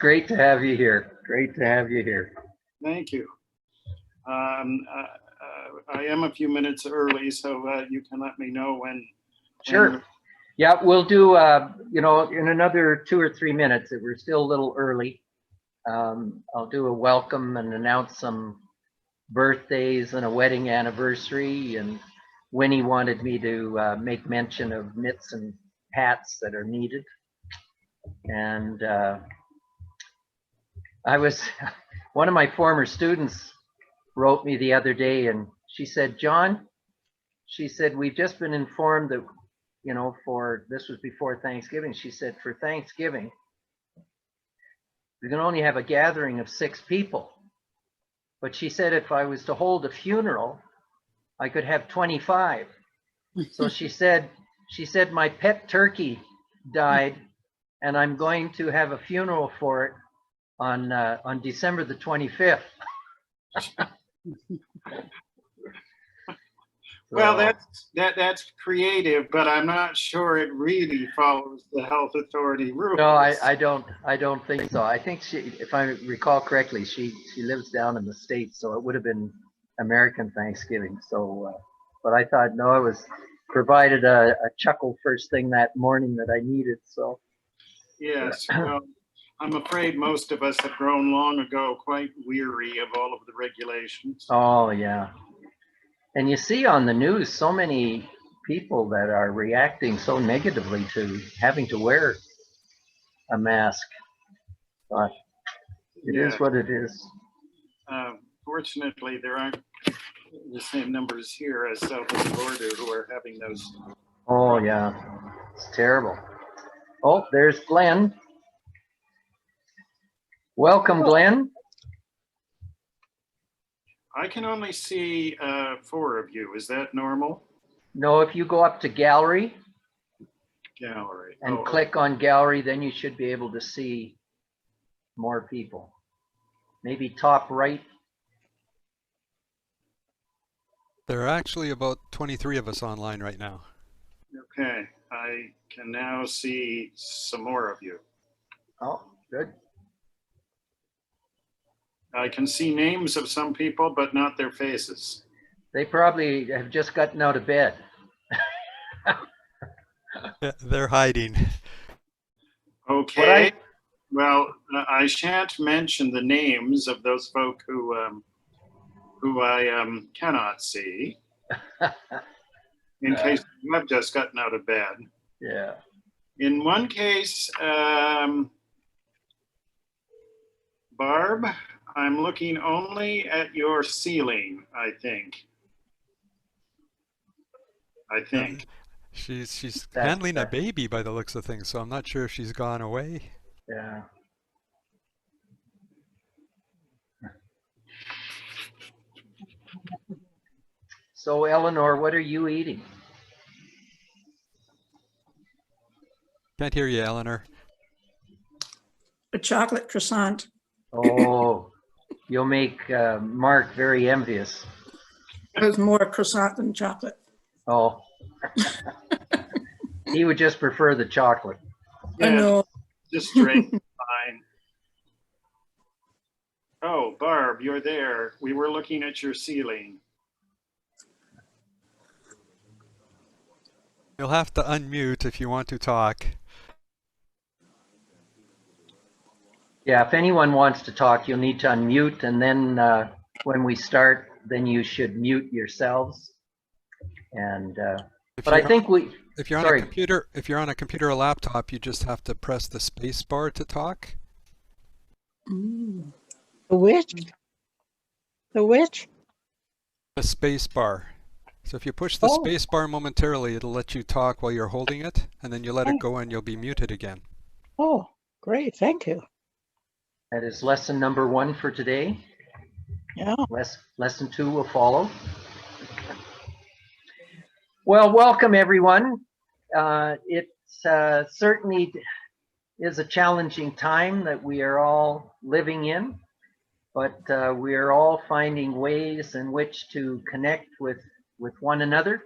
Great to have you here. Great to have you here. Thank you. I am a few minutes early, so you can let me know when. Sure. Yeah, we'll do, in another 2 or 3 minutes. We're still a little early. I'll do a welcome and announce some birthdays and a wedding anniversary. And Winnie wanted me to make mention of mitts and hats that are needed. And one of my former students wrote me the other day and she said, John, she said, we've just been informed that, this was before Thanksgiving. She said, for Thanksgiving, we can only have a gathering of 6 people. But she said, if I was to hold a funeral, I could have 25. So she said, my pet turkey died and I'm going to have a funeral for it on December the 25th. Well, that's creative, but I'm not sure it really follows the health authority rules. No, I don't think so. I think if I recall correctly, she lives down in the States, so it would have been American Thanksgiving. So, but I thought, no, it was provided a chuckle first thing that morning that I needed. So yes, well, I'm afraid most of us have grown long ago quite weary of all of the regulations. Oh yeah. And you see on the news so many people that are reacting so negatively to having to wear a mask. But it is what it is. Fortunately, there aren't the same numbers here as south of the border who are having those. Oh yeah, it's terrible. Oh, there's Glenn. Welcome, Glenn. I can only see 4 of you. Is that normal? No, if you go up to gallery and click on gallery, then you should be able to see more people. Maybe top right. There are actually about 23 of us online right now. Okay, I can now see some more of you. Oh, good. I can see names of some people, but not their faces. They probably have just gotten out of bed. Yeah, they're hiding. Okay. Well, I shan't mention the names of those folk who I cannot see, in case you have just gotten out of bed. Yeah. In one case, Barb, I'm looking only at your ceiling, I think. She's handling a baby by the looks of things, so I'm not sure if she's gone away. Yeah. So Eleanor, what are you eating? Can't hear you, Eleanor. A chocolate croissant. Oh, you'll make Mark very envious. It was more croissant than chocolate. Oh. He would just prefer the chocolate. Yeah, I know. just straight fine. Oh, Barb, you're there. We were looking at your ceiling. You'll have to unmute if you want to talk. Yeah, if anyone wants to talk, you'll need to unmute, and then when we start, then you should mute yourselves. And but I think if you're on a computer or laptop, you just have to press the space bar to talk. The which? The which? The space bar. So if you push the space bar momentarily, it'll let you talk while you're holding it, and then you let it go and you'll be muted again. Oh, great. Thank you. that is lesson number 1 for today. Yeah. Lesson 2 will follow. Well, welcome everyone. It certainly is a challenging time that we are all living in, but we are all finding ways in which to connect with one another.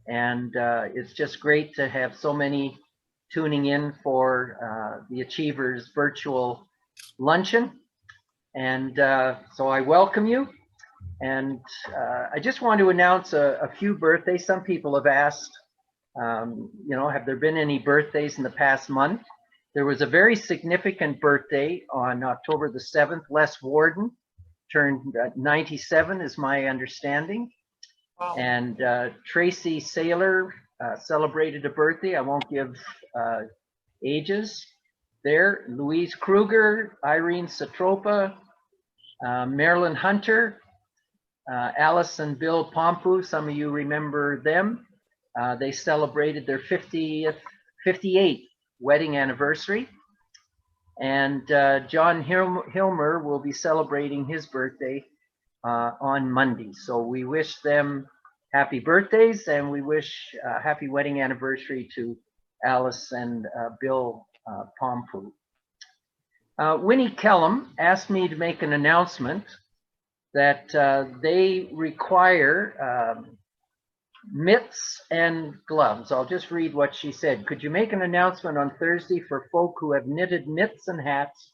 And it's just great to have so many tuning in for the Achievers virtual luncheon. And so I welcome you. And I just want to announce a few birthdays. Some people have asked, have there been any birthdays in the past month? There was a very significant birthday on October the 7th. Les Warden turned 97 is my understanding. Wow. And Tracy Saylor celebrated a birthday. I won't give ages there. Louise Kruger, Irene Satropa, Marilyn Hunter, Alice and Bill Pompu, some of you remember them. They celebrated their 58th wedding anniversary. And John Hilmer will be celebrating his birthday on Monday. So we wish them happy birthdays, and we wish happy wedding anniversary to Alice and Bill Pompu. Winnie Kellum asked me to make an announcement that they require mitts and gloves. I'll just read what she said. Could you make an announcement on Thursday for folk who have knitted mitts and hats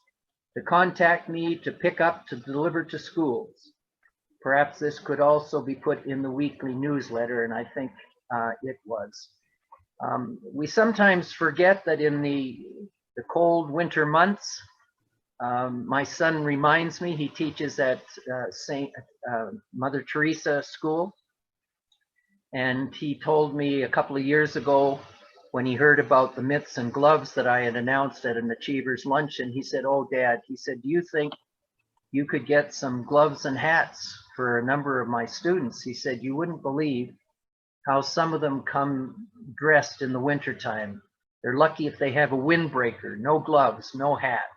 to contact me to pick up to deliver to schools? Perhaps this could also be put in the weekly newsletter, and I think it was. We sometimes forget that in the cold winter months, my son reminds me, he teaches at Mother Teresa School. And he told me a couple of years ago when he heard about the mitts and gloves that I had announced at an Achievers Luncheon, he said, "Oh, Dad," he said, "do you think you could get some gloves and hats for a number of my students?" He said, "You wouldn't believe how some of them come dressed in the wintertime. They're lucky if they have a windbreaker, no gloves, no hat."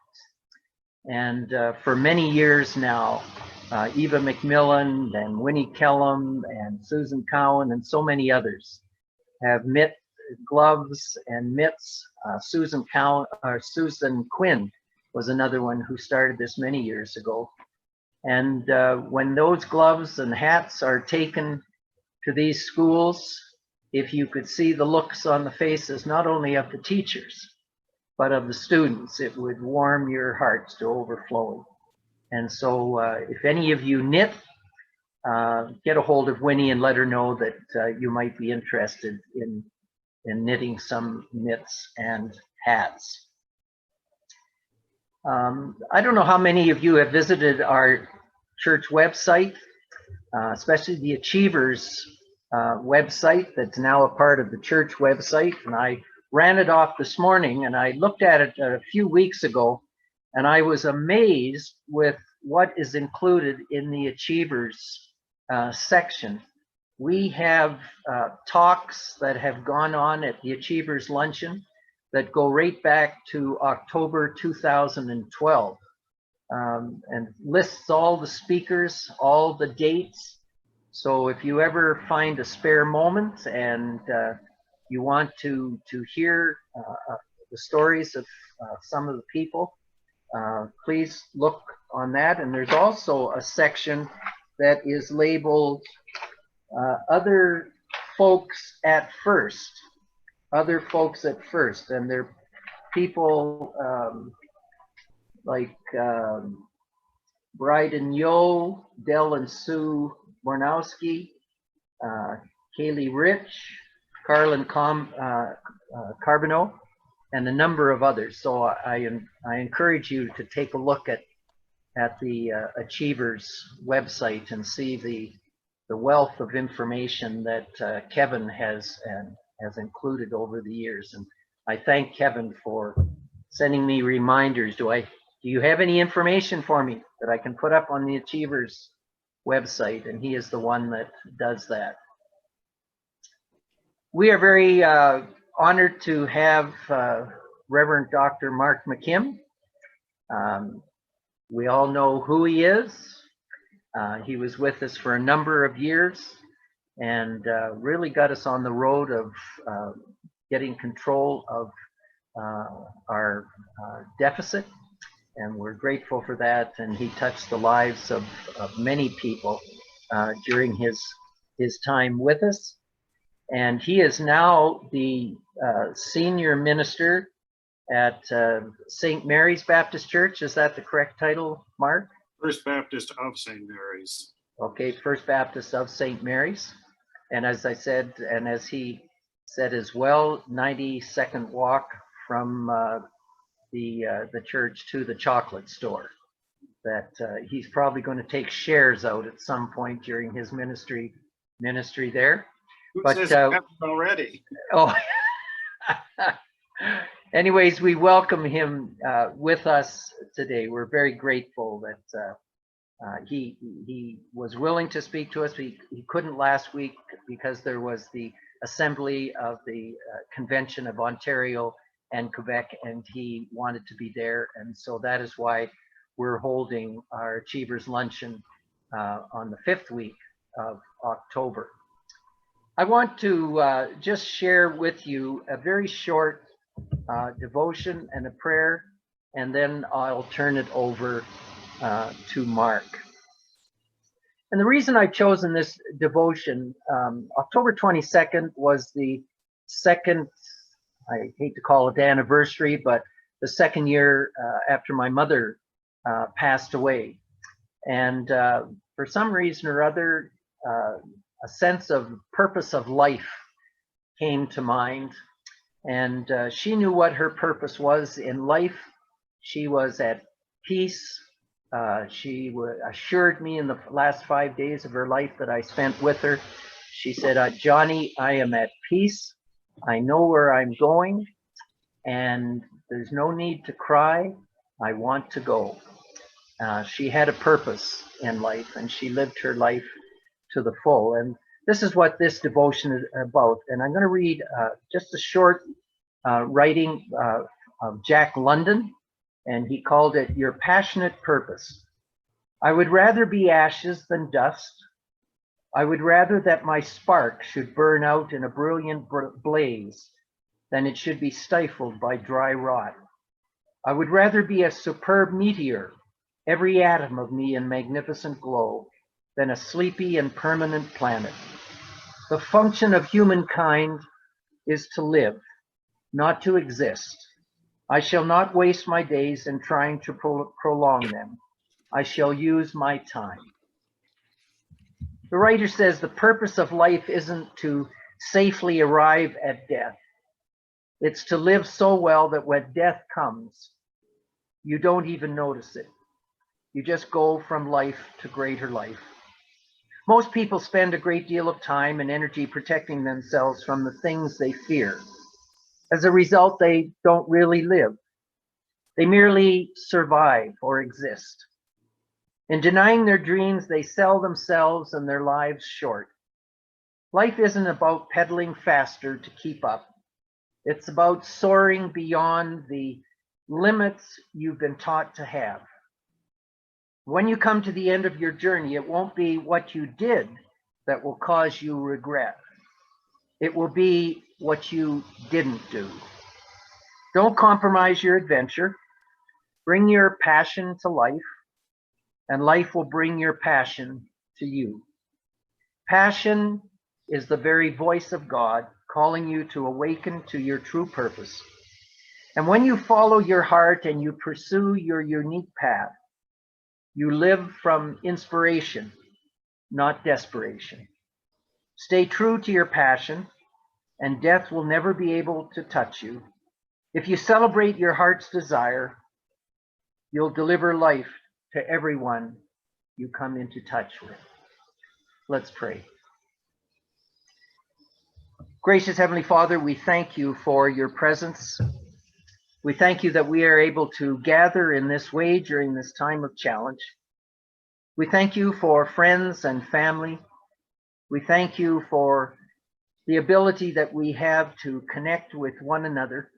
And for many years now, Eva McMillan and Winnie Kellum and Susan Cowan and so many others have gloves and mitts. Susan Quinn was another one who started this many years ago. And when those gloves and hats are taken to these schools, if you could see the looks on the faces, not only of the teachers, but of the students, it would warm your hearts to overflowing. And so if any of you knit, get a hold of Winnie and let her know that you might be interested in knitting some mitts and hats. I don't know how many of you have visited our church website, especially the Achievers website that's now a part of the church website. And I ran it off this morning and I looked at it a few weeks ago, and I was amazed with what is included in the Achievers section. We have talks that have gone on at the Achievers Luncheon that go right back to October 2012, and lists all the speakers, all the dates. So if you ever find a spare moment and you want to hear the stories of some of the people, please look on that. And there's also a section that is labeled Other Folks at First. Other Folks at First. And they're people like Bryden Yo, Del and Sue Bornowski, Kaylee Rich, Carlin Carbonneau, and a number of others. So I encourage you to take a look at the Achievers website and see the wealth of information that Kevin has included over the years. And I thank Kevin for sending me reminders. Do you have any information for me that I can put up on the Achievers website? And he is the one that does that. We are very honored to have Reverend Dr. Mark McKim. We all know who he is. He was with us for a number of years and really got us on the road of getting control of our deficit, and we're grateful for that. And he touched the lives of many people during his time with us. And he is now the senior minister at St. Mary's Baptist Church. Is that the correct title, Mark? First Baptist of St. Mary's. Okay, First Baptist of St. Mary's. And as I said, and as he said as well, 90-second walk from the church to the chocolate store. That he's probably going to take shares out at some point during his ministry there. Who But, says it happened already? Oh, anyways, we welcome him with us today. We're very grateful that he was willing to speak to us. He couldn't last week because there was the assembly of the Convention of Ontario and Quebec, and he wanted to be there. And so that is why we're holding our Achievers Luncheon on the 5th week of October. I want to just share with you a very short devotion and a prayer, and then I'll turn it over to Mark. And the reason I've chosen this devotion, October 22nd was the second, I hate to call it anniversary, but the second year after my mother passed away. And for some reason or other, a sense of purpose of life came to mind. And she knew what her purpose was in life. She was at peace. She assured me in the last 5 days of her life that I spent with her. She said, Johnny, I am at peace. I know where I'm going, and there's no need to cry. I want to go. She had a purpose in life, and she lived her life to the full. And this is what this devotion is about. And I'm going to read just a short writing of Jack London, and he called it Your Passionate Purpose. I would rather be ashes than dust. I would rather that my spark should burn out in a brilliant blaze than it should be stifled by dry rot. I would rather be a superb meteor, every atom of me in magnificent glow, than a sleepy and permanent planet. The function of humankind is to live, not to exist. I shall not waste my days in trying to prolong them. I shall use my time. The writer says the purpose of life isn't to safely arrive at death. It's to live so well that when death comes, you don't even notice it. You just go from life to greater life. Most people spend a great deal of time and energy protecting themselves from the things they fear. As a result, they don't really live. They merely survive or exist. In denying their dreams, they sell themselves and their lives short. Life isn't about pedaling faster to keep up. It's about soaring beyond the limits you've been taught to have. When you come to the end of your journey, it won't be what you did that will cause you regret. It will be what you didn't do. Don't compromise your adventure. Bring your passion to life, and life will bring your passion to you. Passion is the very voice of God calling you to awaken to your true purpose. And when you follow your heart and you pursue your unique path, you live from inspiration, not desperation. Stay true to your passion, and death will never be able to touch you. If you celebrate your heart's desire, you'll deliver life to everyone you come into touch with. Let's pray. Gracious Heavenly Father, we thank you for your presence. We thank you that we are able to gather in this way during this time of challenge. We thank you for friends and family. We thank you for the ability that we have to connect with one another.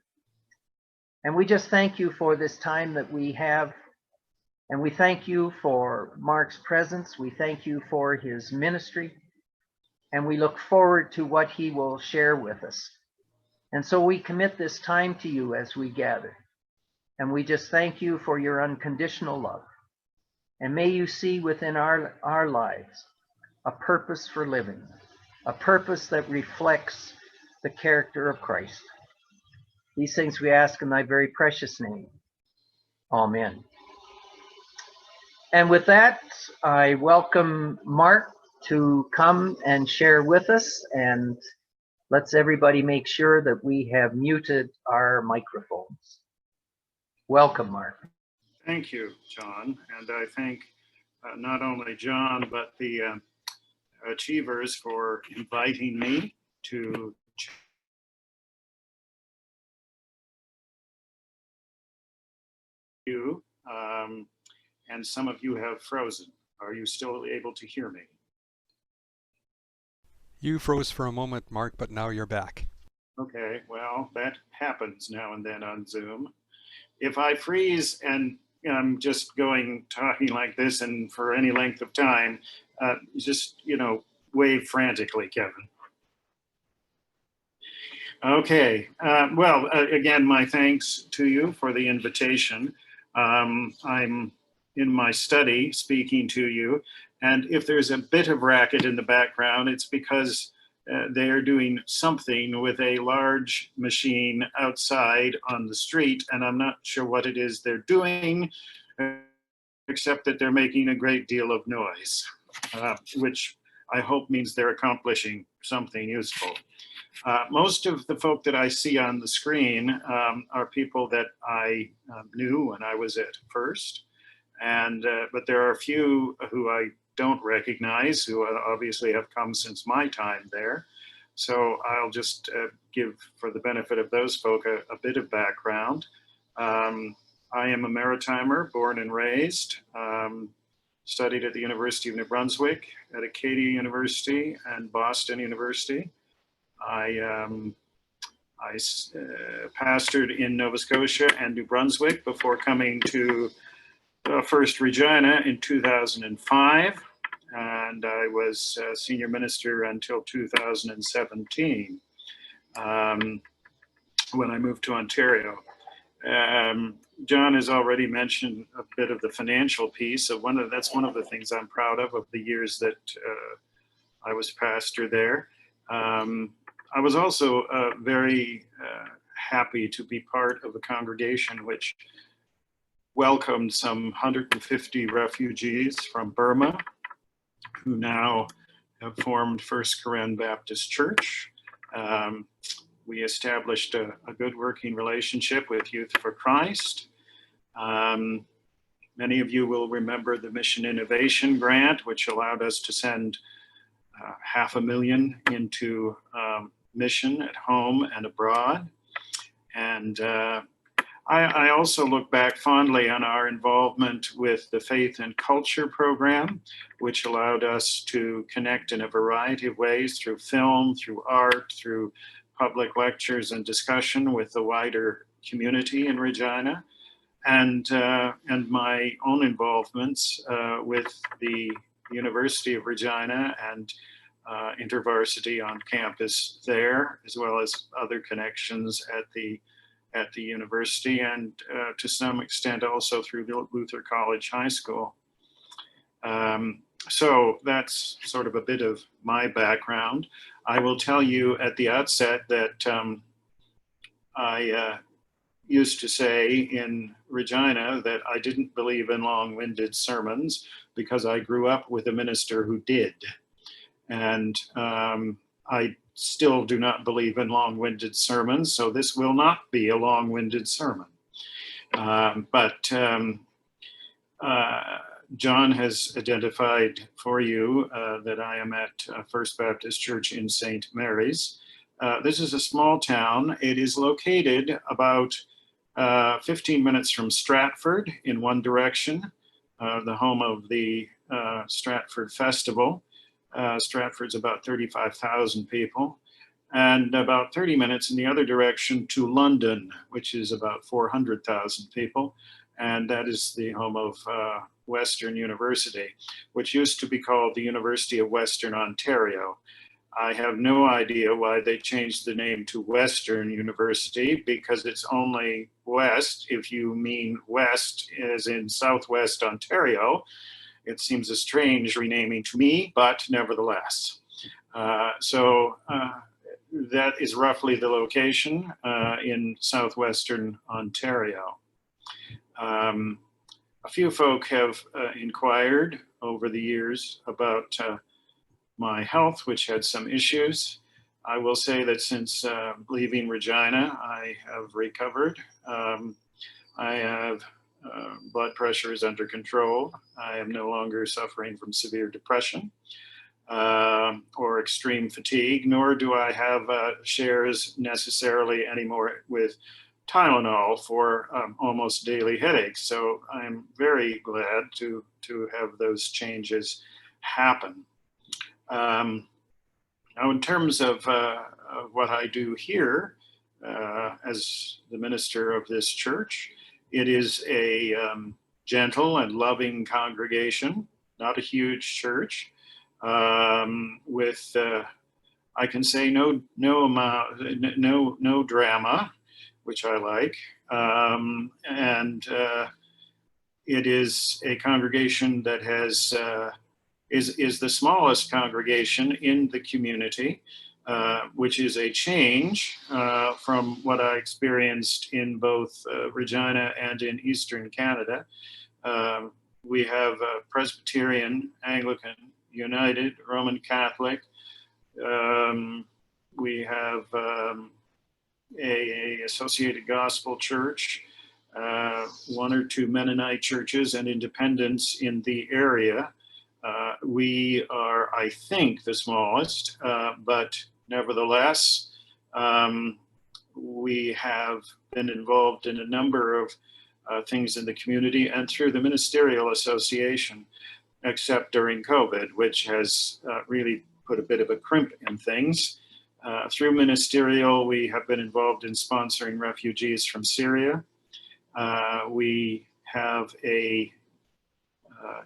And we just thank you for this time that we have. And we thank you for Mark's presence. We thank you for his ministry. And we look forward to what he will share with us. And so we commit this time to you as we gather. And we just thank you for your unconditional love. And may you see within our lives a purpose for living, a purpose that reflects the character of Christ. These things we ask in thy very precious name. Amen. And with that, I welcome Mark to come and share with us, and let's everybody make sure that we have muted our microphones. Welcome, Mark. Thank you, John. And I thank not only John, but the Achievers for inviting me to you. And some of you have frozen. Are you still able to hear me? You froze for a moment, Mark, but now you're back. Okay, well, that happens now and then on Zoom. If I freeze and I'm just talking like this and for any length of time, just, wave frantically, Kevin. Okay, well, again, my thanks to you for the invitation. I'm in my study speaking to you, and if there's a bit of racket in the background, it's because they are doing something with a large machine outside on the street, and I'm not sure what it is they're doing, except that they're making a great deal of noise, which I hope means they're accomplishing something useful. Most of the folk that I see on the screen are people that I knew when I was at First, but there are a few who I don't recognize, who obviously have come since my time there. So I'll just give, for the benefit of those folk, a bit of background. I am a Maritimer, born and raised, studied at the University of New Brunswick, at Acadia University and Boston University. I pastored in Nova Scotia and New Brunswick before coming to First Regina in 2005, and I was senior minister until 2017 when I moved to Ontario. John has already mentioned a bit of the financial piece. So that's one of the things I'm proud of the years that I was pastor there. I was also very happy to be part of a congregation which welcomed some 150 refugees from Burma, who now have formed First Korean Baptist Church. We established a good working relationship with Youth for Christ. Many of you will remember the Mission Innovation Grant, which allowed us to send $500,000 into mission at home and abroad. And I also look back fondly on our involvement with the Faith and Culture program, which allowed us to connect in a variety of ways through film, through art, through public lectures and discussion with the wider community in Regina, and my own involvements with the University of Regina and InterVarsity on campus there, as well as other connections at the university, and to some extent also through Luther College High School. So that's sort of a bit of my background. I will tell you at the outset that I used to say in Regina that I didn't believe in long-winded sermons because I grew up with a minister who did. And I still do not believe in long-winded sermons, so this will not be a long-winded sermon. John has identified for you that I am at First Baptist Church in St. Mary's. This is a small town. It is located about 15 minutes from Stratford in one direction, the home of the Stratford Festival. Stratford's about 35,000 people, and about 30 minutes in the other direction to London, which is about 400,000 people. And that is the home of Western University, which used to be called the University of Western Ontario. I have no idea why they changed the name to Western University, because it's only west if you mean west as in Southwest Ontario. It seems a strange renaming to me, but nevertheless. that is roughly the location in southwestern Ontario. A few folk have inquired over the years about my health, which had some issues. I will say that since leaving Regina, I have recovered. I have blood pressure is under control. I am no longer suffering from severe depression or extreme fatigue, nor do I have shares necessarily anymore with Tylenol for almost daily headaches. So I'm very glad to have those changes happen. Now, in terms of what I do here as the minister of this church, it is a gentle and loving congregation, not a huge church, with I can say no drama, which I like, and it is a congregation that has is the smallest congregation in the community, which is a change from what I experienced in both Regina and in Eastern Canada. We have Presbyterian, Anglican, United, Roman Catholic. We have a Associated Gospel Church, one or two Mennonite churches and independents in the area. We are, I think, the smallest, but nevertheless, we have been involved in a number of things in the community and through the Ministerial Association, except during COVID, which has really put a bit of a crimp in things. Through Ministerial, we have been involved in sponsoring refugees from Syria. We have a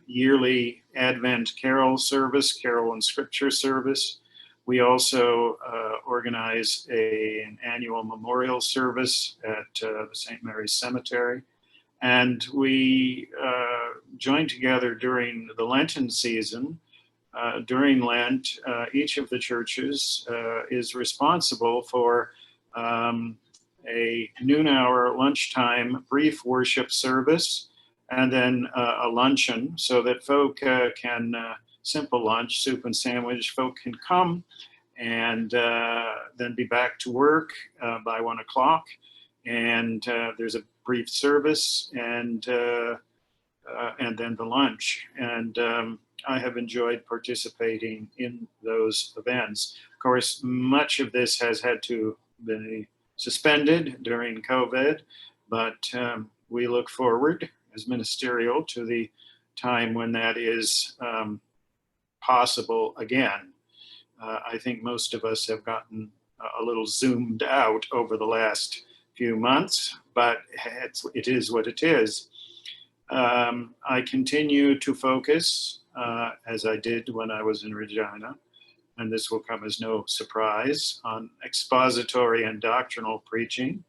yearly Advent Carol service, Carol and Scripture service. We also organize an annual memorial service at the St. Mary's Cemetery. And we join together during the Lenten season. During Lent, each of the churches is responsible for a noon hour lunchtime brief worship service, and then a luncheon so that folk can, simple lunch, soup and sandwich, folk can come and then be back to work by 1 o'clock. And there's a brief service and then the lunch. And I have enjoyed participating in those events. Of course, much of this has had to be suspended during COVID, but we look forward as ministerial to the time when that is possible again. I think most of us have gotten a little zoomed out over the last few months, but it is what it is. I continue to focus, as I did when I was in Regina, and this will come as no surprise, on expository and doctrinal preaching.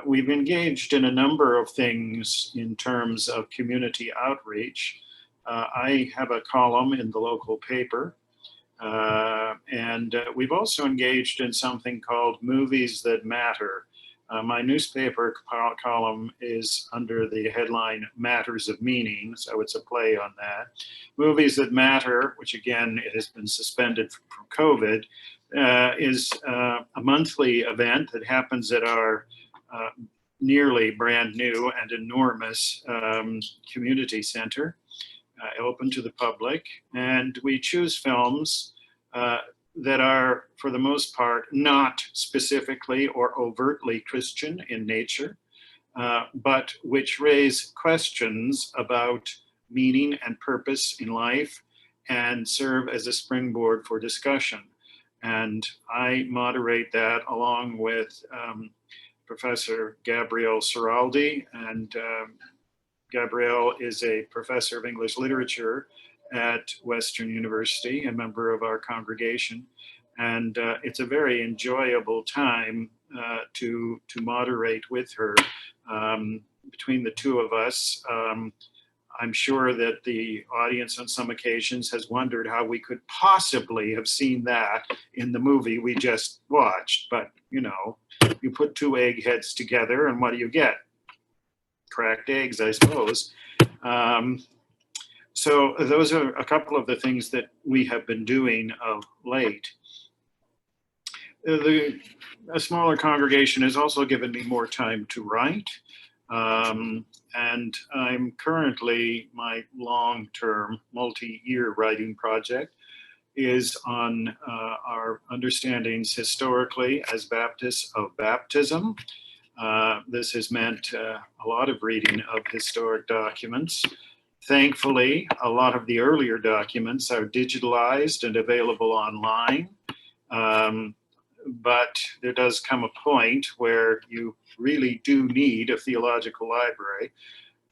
We've engaged in a number of things in terms of community outreach. I have a column in the local paper, and we've also engaged in something called Movies That Matter. My newspaper column is under the headline Matters of Meaning, so it's a play on that. Movies That Matter, which again, it has been suspended from COVID, is a monthly event that happens at our nearly brand new and enormous community center, open to the public. And we choose films that are, for the most part, not specifically or overtly Christian in nature, but which raise questions about meaning and purpose in life and serve as a springboard for discussion. And I moderate that along with Professor Gabrielle Seraldi, and Gabrielle is a professor of English literature at Western University, a member of our congregation, and it's a very enjoyable time to moderate with her. Between the two of us, I'm sure that the audience on some occasions has wondered how we could possibly have seen that in the movie we just watched. But, you know, you put two egg heads together and what do you get? Cracked eggs, I suppose. So those are a couple of the things that we have been doing of late. A smaller congregation has also given me more time to write. And I'm currently, my long-term, multi-year writing project is on our understandings historically as Baptists of baptism. This has meant a lot of reading of historic documents. Thankfully, a lot of the earlier documents are digitalized and available online. But there does come a point where you really do need a theological library.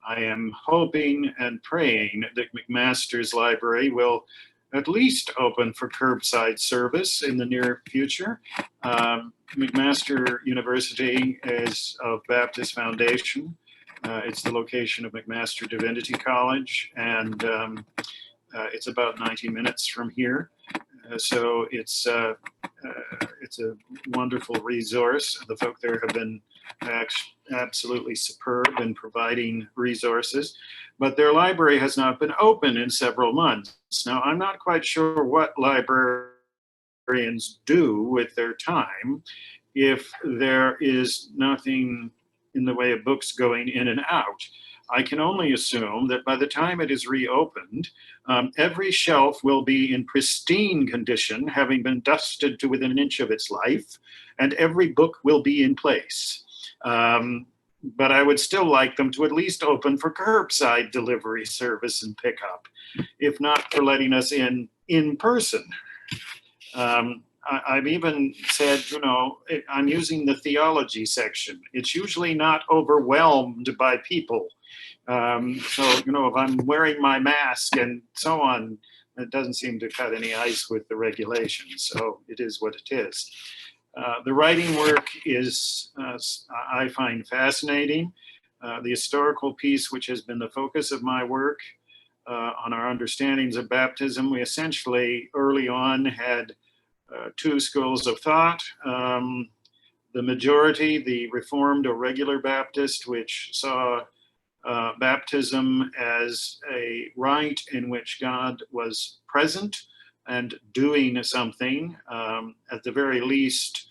I am hoping and praying that McMaster's library will at least open for curbside service in the near future. McMaster University is of Baptist Foundation. It's the location of McMaster Divinity College, and it's about 90 minutes from here. So it's a wonderful resource. The folk there have been absolutely superb in providing resources, but their library has not been open in several months. Now, I'm not quite sure what librarians do with their time if there is nothing in the way of books going in and out. I can only assume that by the time it is reopened, every shelf will be in pristine condition, having been dusted to within an inch of its life, and every book will be in place. But I would still like them to at least open for curbside delivery service and pickup, if not for letting us in person. I've even said, you know, I'm using the theology section. It's usually not overwhelmed by people. So, you know, if I'm wearing my mask and so on, it doesn't seem to cut any ice with the regulations. So it is what it is. The writing work is, I find fascinating. The historical piece, which has been the focus of my work on our understandings of baptism, we essentially early on had two schools of thought. The majority, the Reformed or regular Baptist, which saw baptism as a rite in which God was present and doing something, at the very least,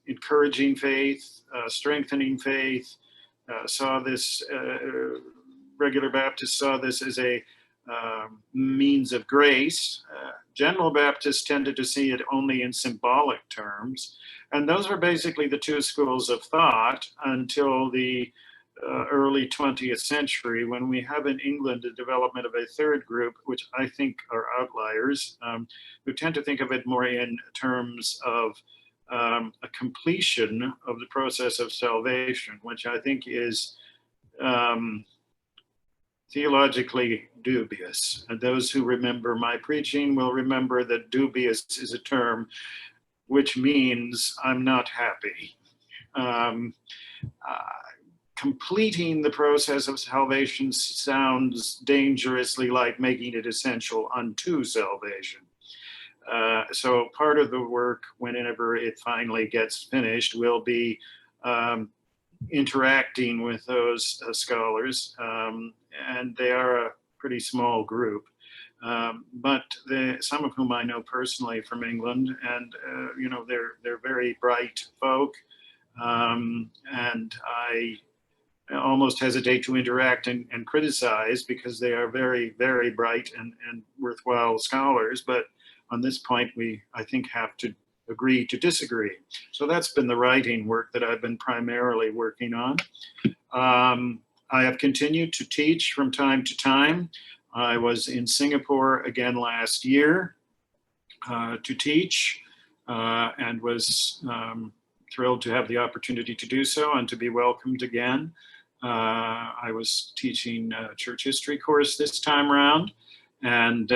encouraging faith, strengthening faith, saw this, regular Baptists saw this as a means of grace. General Baptists tended to see it only in symbolic terms. And those were basically the two schools of thought until the early 20th century, when we have in England the development of a third group, which I think are outliers, who tend to think of it more in terms of a completion of the process of salvation, which I think is theologically dubious. And those who remember my preaching will remember that dubious is a term which means I'm not happy. Completing the process of salvation sounds dangerously like making it essential unto salvation. So part of the work, whenever it finally gets finished, will be interacting with those scholars, and they are a pretty small group, but some of whom I know personally from England, and you know, they're very bright folk, and I almost hesitate to interact and criticize because they are very, very bright and worthwhile scholars. But on this point, we, I think, have to agree to disagree. So that's been the writing work that I've been primarily working on. I have continued to teach from time to time. I was in Singapore again last year to teach, and was thrilled to have the opportunity to do so and to be welcomed again. I was teaching a church history course this time around, and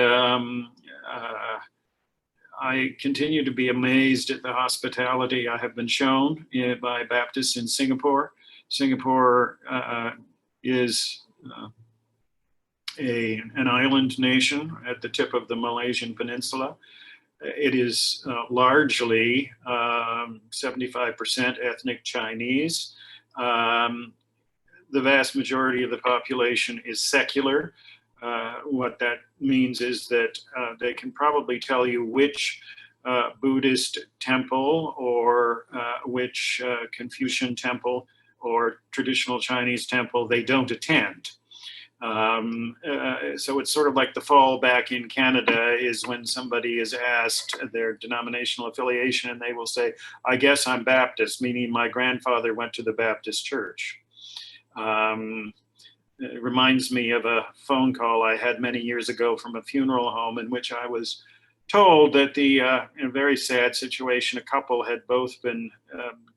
I continue to be amazed at the hospitality I have been shown by Baptists in Singapore. Singapore is an island nation at the tip of the Malaysian Peninsula. It is largely 75% ethnic Chinese. The vast majority of the population is secular. What that means is that they can probably tell you which Buddhist temple or which Confucian temple or traditional Chinese temple they don't attend. So it's sort of like the fallback in Canada is when somebody is asked their denominational affiliation and they will say, I guess I'm Baptist, meaning my grandfather went to the Baptist church. It reminds me of a phone call I had many years ago from a funeral home in which I was told that in a very sad situation, a couple had both been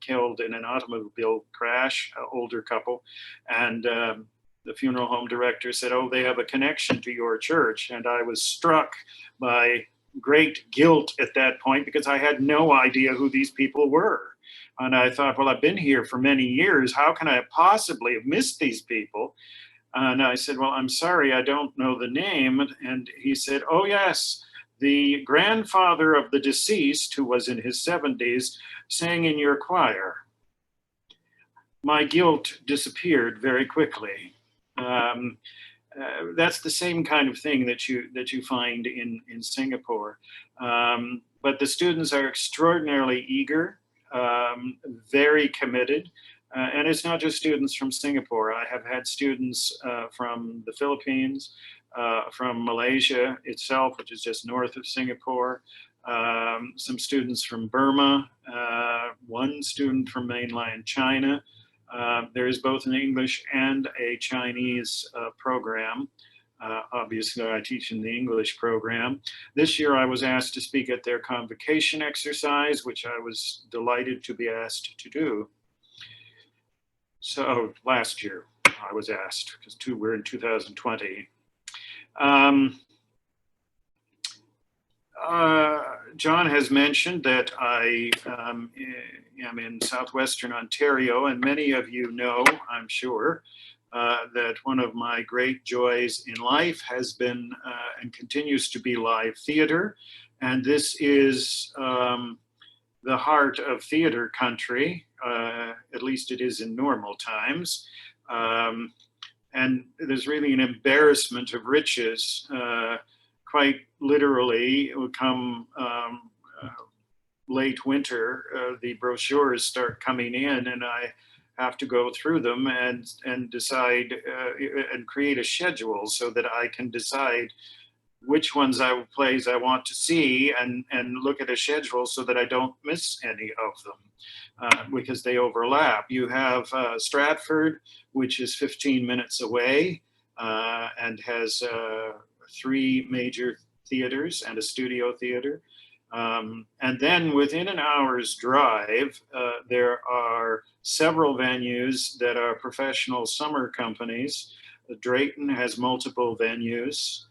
killed in an automobile crash, an older couple, and the funeral home director said, oh, they have a connection to your church. And I was struck by great guilt at that point because I had no idea who these people were. And I thought, well, I've been here for many years. How can I possibly have missed these people? And I said, well, I'm sorry, I don't know the name. And he said, oh, yes, the grandfather of the deceased, who was in his 70s, sang in your choir. My guilt disappeared very quickly. That's the same kind of thing that you find in Singapore. But the students are extraordinarily eager, very committed. And it's not just students from Singapore. I have had students from the Philippines, from Malaysia itself, which is just north of Singapore, some students from Burma, one student from mainland China. There is both an English and a Chinese program. Obviously, I teach in the English program. This year, I was asked to speak at their convocation exercise, which I was delighted to be asked to do. So last year, I was asked, because we're in 2020. John has mentioned that I am in southwestern Ontario, and many of you know, I'm sure, that one of my great joys in life has been and continues to be live theater. And this is the heart of theater country, at least it is in normal times. And there's really an embarrassment of riches. Quite literally, it would come late winter, the brochures start coming in, and I have to go through them and decide and create a schedule so that I can decide which ones plays I want to see and look at a schedule so that I don't miss any of them because they overlap. You have Stratford, which is 15 minutes away and has 3 major theaters and a studio theater. And then within an hour's drive, there are several venues that are professional summer companies. Drayton has multiple venues.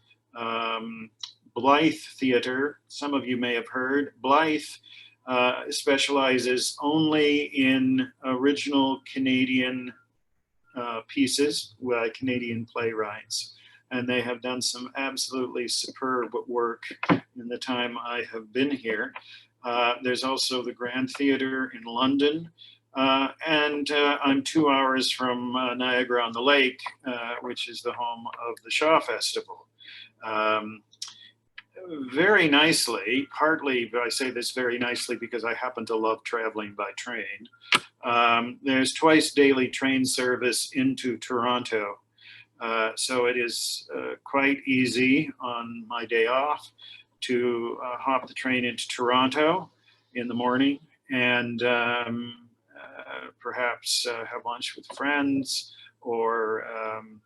Blythe Theatre, some of you may have heard. Blythe specializes only in original Canadian pieces by Canadian playwrights. And they have done some absolutely superb work in the time I have been here. There's also the Grand Theatre in London. And I'm 2 hours from Niagara-on-the-Lake, which is the home of the Shaw Festival. Very nicely, partly, but I say this very nicely because I happen to love traveling by train. There's twice daily train service into Toronto. So it is quite easy on my day off to hop the train into Toronto in the morning and perhaps have lunch with friends or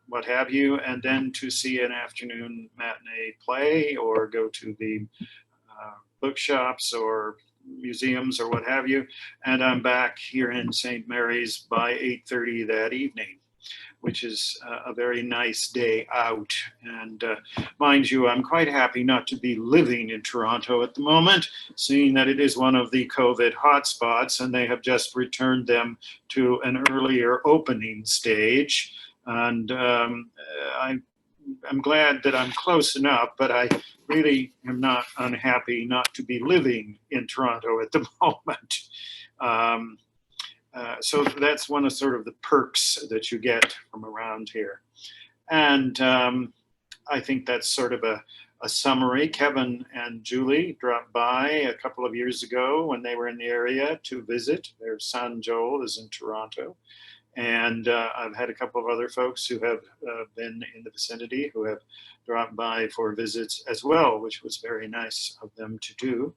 what have you, and then to see an afternoon matinee play or go to the bookshops or museums or what have you. And I'm back here in St. Mary's by 8:30 that evening, which is a very nice day out. And mind you, I'm quite happy not to be living in Toronto at the moment, seeing that it is one of the COVID hotspots and they have just returned them to an earlier opening stage. And I'm glad that I'm close enough, but I really am not unhappy not to be living in Toronto at the moment. So that's one of sort of the perks that you get from around here. And I think that's sort of a summary. Kevin and Julie dropped by a couple of years ago when they were in the area to visit. Their son Joel is in Toronto. And I've had a couple of other folks who have been in the vicinity who have dropped by for visits as well, which was very nice of them to do.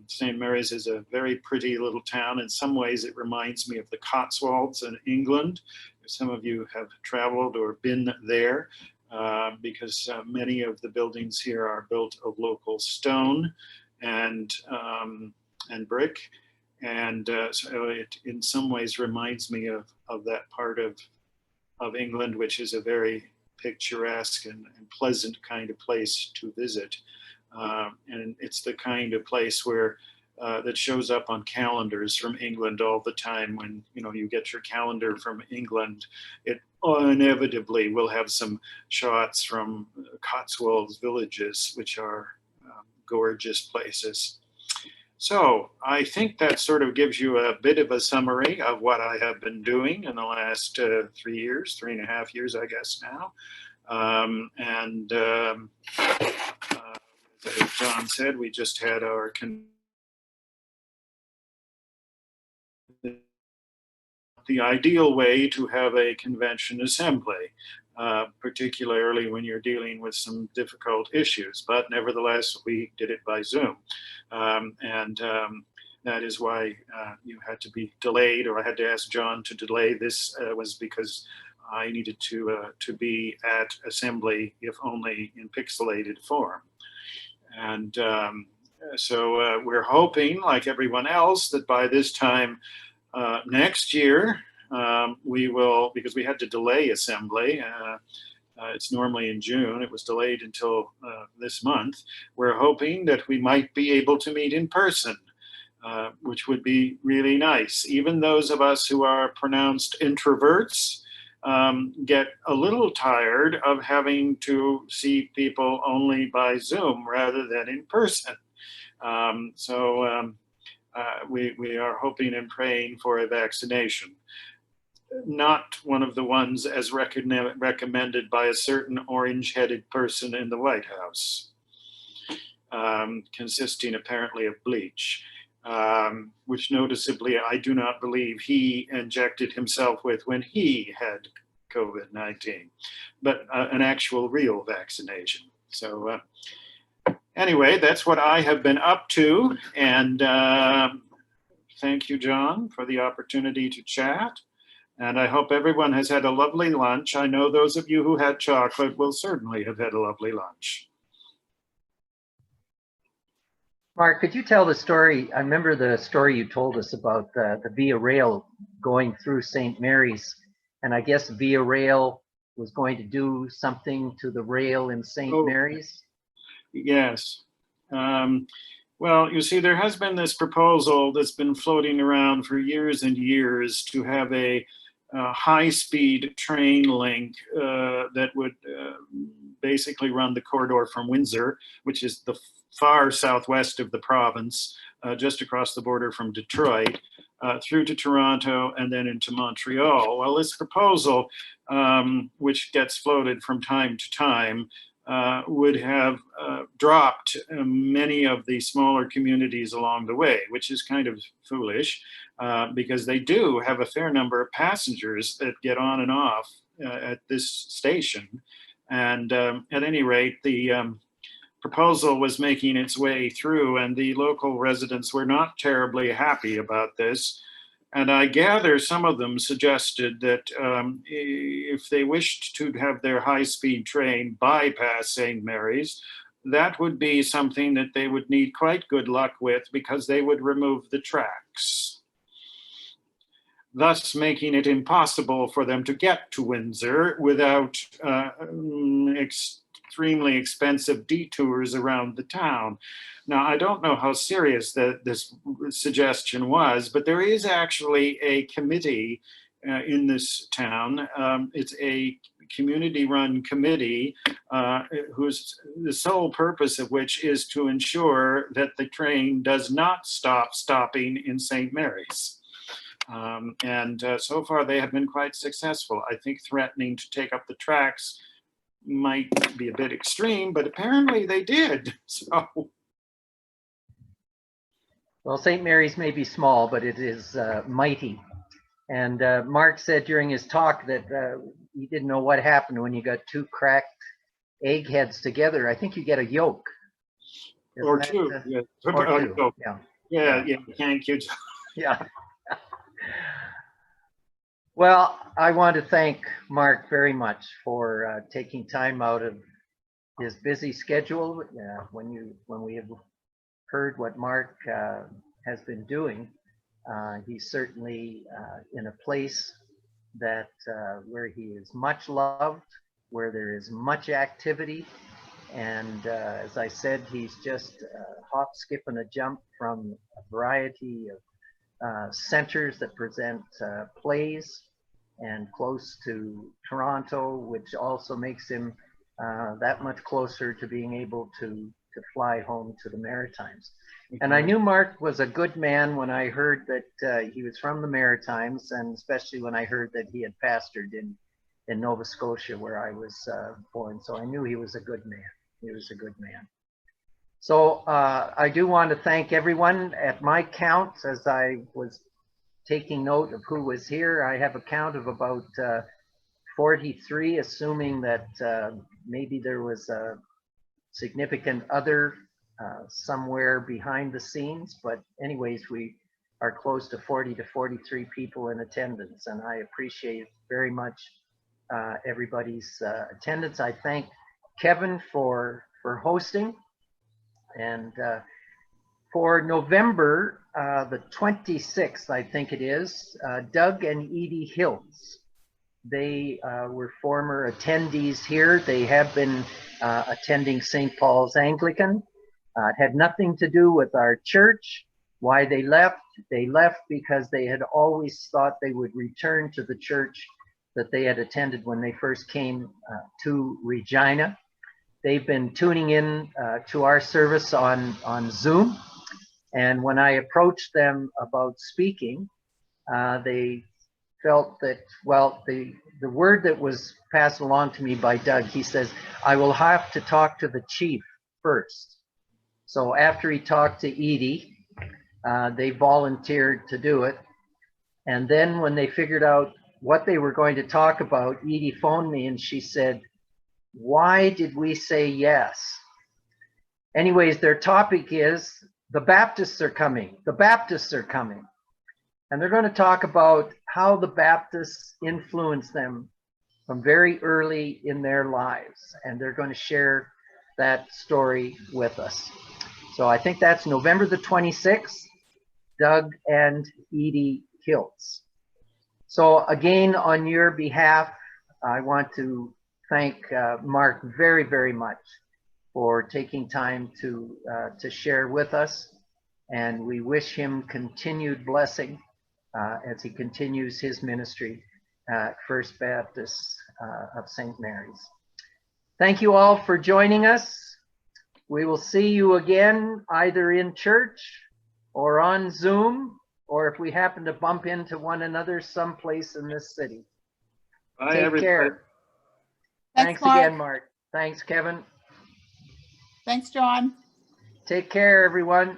St. Mary's is a very pretty little town. In some ways, it reminds me of the Cotswolds in England. Some of you have traveled or been there because many of the buildings here are built of local stone and brick. And so it in some ways reminds me of that part of England, which is a very picturesque and pleasant kind of place to visit. And it's the kind of place where that shows up on calendars from England all the time. When you get your calendar from England, it inevitably will have some shots from Cotswolds villages, which are gorgeous places. So I think that sort of gives you a bit of a summary of what I have been doing in the last 3 years, 3.5 years, I guess now. As John said, we just had our the ideal way to have a convention assembly, particularly when you're dealing with some difficult issues. But nevertheless, we did it by Zoom. That is why you had to be delayed, or I had to ask John to delay this, was because I needed to be at assembly, if only in pixelated form. And so we're hoping, like everyone else, that by this time next year, we will, because we had to delay assembly. It's normally in June. It was delayed until this month. We're hoping that we might be able to meet in person, which would be really nice. Even those of us who are pronounced introverts get a little tired of having to see people only by Zoom rather than in person. We are hoping and praying for a vaccination. Not one of the ones as recommended by a certain orange-headed person in the White House, consisting apparently of bleach, which noticeably I do not believe he injected himself with when he had COVID-19, but an actual real vaccination. So anyway, that's what I have been up to. And thank you, John, for the opportunity to chat. And I hope everyone has had a lovely lunch. I know those of you who had chocolate will certainly have had a lovely lunch. Mark, could you tell the story? I remember the story you told us about the Via Rail going through St. Mary's. And I guess Via Rail was going to do something to the rail in St. Mary's? Yes. Well, you see, there has been this proposal that's been floating around for years and years to have a high-speed train link that would basically run the corridor from Windsor, which is the far southwest of the province, just across the border from Detroit, through to Toronto and then into Montreal. Well, this proposal, which gets floated from time to time, would have dropped many of the smaller communities along the way, which is kind of foolish because they do have a fair number of passengers that get on and off at this station. And at any rate, the proposal was making its way through and the local residents were not terribly happy about this. And I gather some of them suggested that if they wished to have their high-speed train bypass St. Mary's, that would be something that they would need quite good luck with because they would remove the tracks, thus making it impossible for them to get to Windsor without extremely expensive detours around the town. Now, I don't know how serious this suggestion was, but there is actually a committee in this town. It's a community-run committee whose the sole purpose of which is to ensure that the train does not stop stopping in St. Mary's. So far they have been quite successful. I think threatening to take up the tracks might be a bit extreme, but apparently they did. So, Well, St. Mary's may be small, but it is mighty. And Mark said during his talk that he didn't know what happened when you got two cracked egg heads together. I think you get a yolk. or Isn't two. that, Yeah. or two. Oh, Yeah. yeah, thank you. Yeah. Well, I want to thank Mark very much for taking time out of his busy schedule. When we have heard what Mark has been doing, he's certainly in a place that where he is much loved, where there is much activity, and as I said, he's just hop, skip, and a jump from a variety of centers that present plays, and close to Toronto, which also makes him that much closer to being able to fly home to the Maritimes. And I knew Mark was a good man when I heard that he was from the Maritimes, and especially when I heard that he had pastored in Nova Scotia, where I was born. So I knew he was a good man. He was a good man. So I do want to thank everyone. At my count, as I was taking note of who was here, I have a count of about 43, assuming that maybe there was a significant other somewhere behind the scenes. But anyways, we are close to 40 to 43 people in attendance, and I appreciate very much everybody's attendance. I thank Kevin for hosting, and for November the 26th, I think it is, Doug and Edie Hills. They were former attendees here. They have been attending St. Paul's Anglican. It had nothing to do with our church. Why they left because they had always thought they would return to the church that they had attended when they first came to Regina. They've been tuning in to our service on Zoom. And when I approached them about speaking, they felt that, well, the word that was passed along to me by Doug, he says, I will have to talk to the chief first. So after he talked to Edie, they volunteered to do it. And then when they figured out what they were going to talk about, Edie phoned me and she said, why did we say yes? Anyways, their topic is the Baptists are coming. The Baptists are coming. And they're going to talk about how the Baptists influenced them from very early in their lives. And they're going to share that story with us. So I think that's November the 26th, Doug and Edie Hills. So again, on your behalf, I want to thank Mark very, very much for taking time to share with us. And we wish him continued blessing as he continues his ministry at First Baptist of St. Mary's. Thank you all for joining us. We will see you again either in church or on Zoom, or if we happen to bump into one another someplace in this city. Bye, Take everybody. care. Thanks, Again, Mark. Mark. Thanks, Kevin. Thanks, John. Take care, everyone.